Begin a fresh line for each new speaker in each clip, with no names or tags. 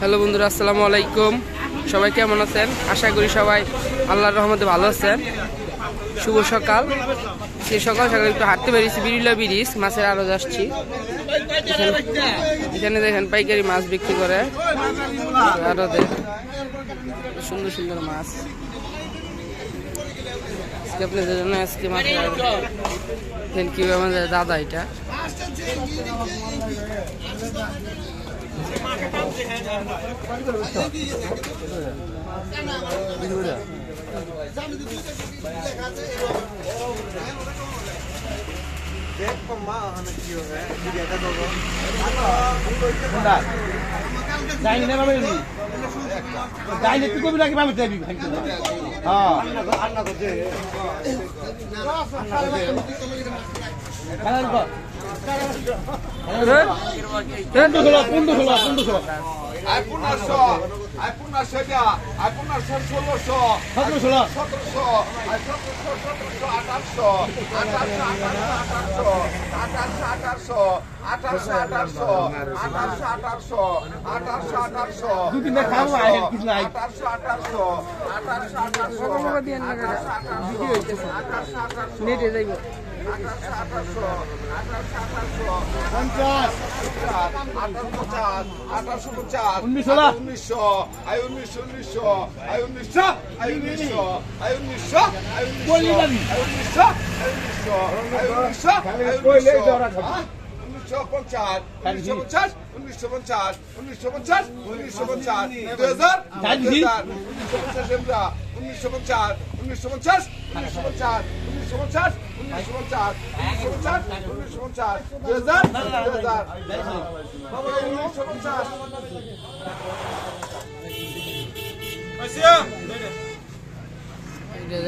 Hello বন্ধুরা, আসসালামু আলাইকুম। সবাই কেমন আছেন? আশা করি সবাই আল্লাহর রহমতে ভালো আছেন। শুভ সকাল। সেই সকাল সকাল একটু হাঁটতে বেরিয়েছি বিরিলা ব্রিজ, মাছের আড়ত আসছি। এখানে দেখেন পাইকারি মাছ বিক্রি করে আড়তে, সুন্দর সুন্দর মাছ। আজকে আপনাদের জন্য আজকে মাছের দেখেন কি আমাদের দাদা এটা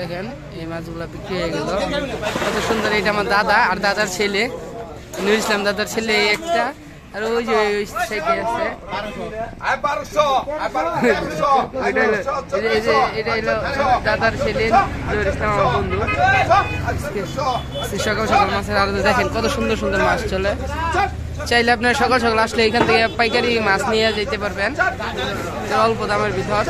দেখেন এই মাছগুলো বিক্রি হয়ে গেল। কত সুন্দর। এটা আমার দাদা আর দাদার ছেলে নুর ইসলাম, দাদার ছেলে একটা, আর ওই যে ওই সাইডে আছে এটা হলো দাদার ছেলে নুর ইসলাম, আমার বন্ধু। সকাল সকাল মাছের আড়তে দেখেন কত সুন্দর সুন্দর মাছ চলে। চাইলে আপনার সকাল সকাল আসলে এখান থেকে পাইকারি মাছ নিয়ে যেতে পারবেন অল্প দামের ভিতর।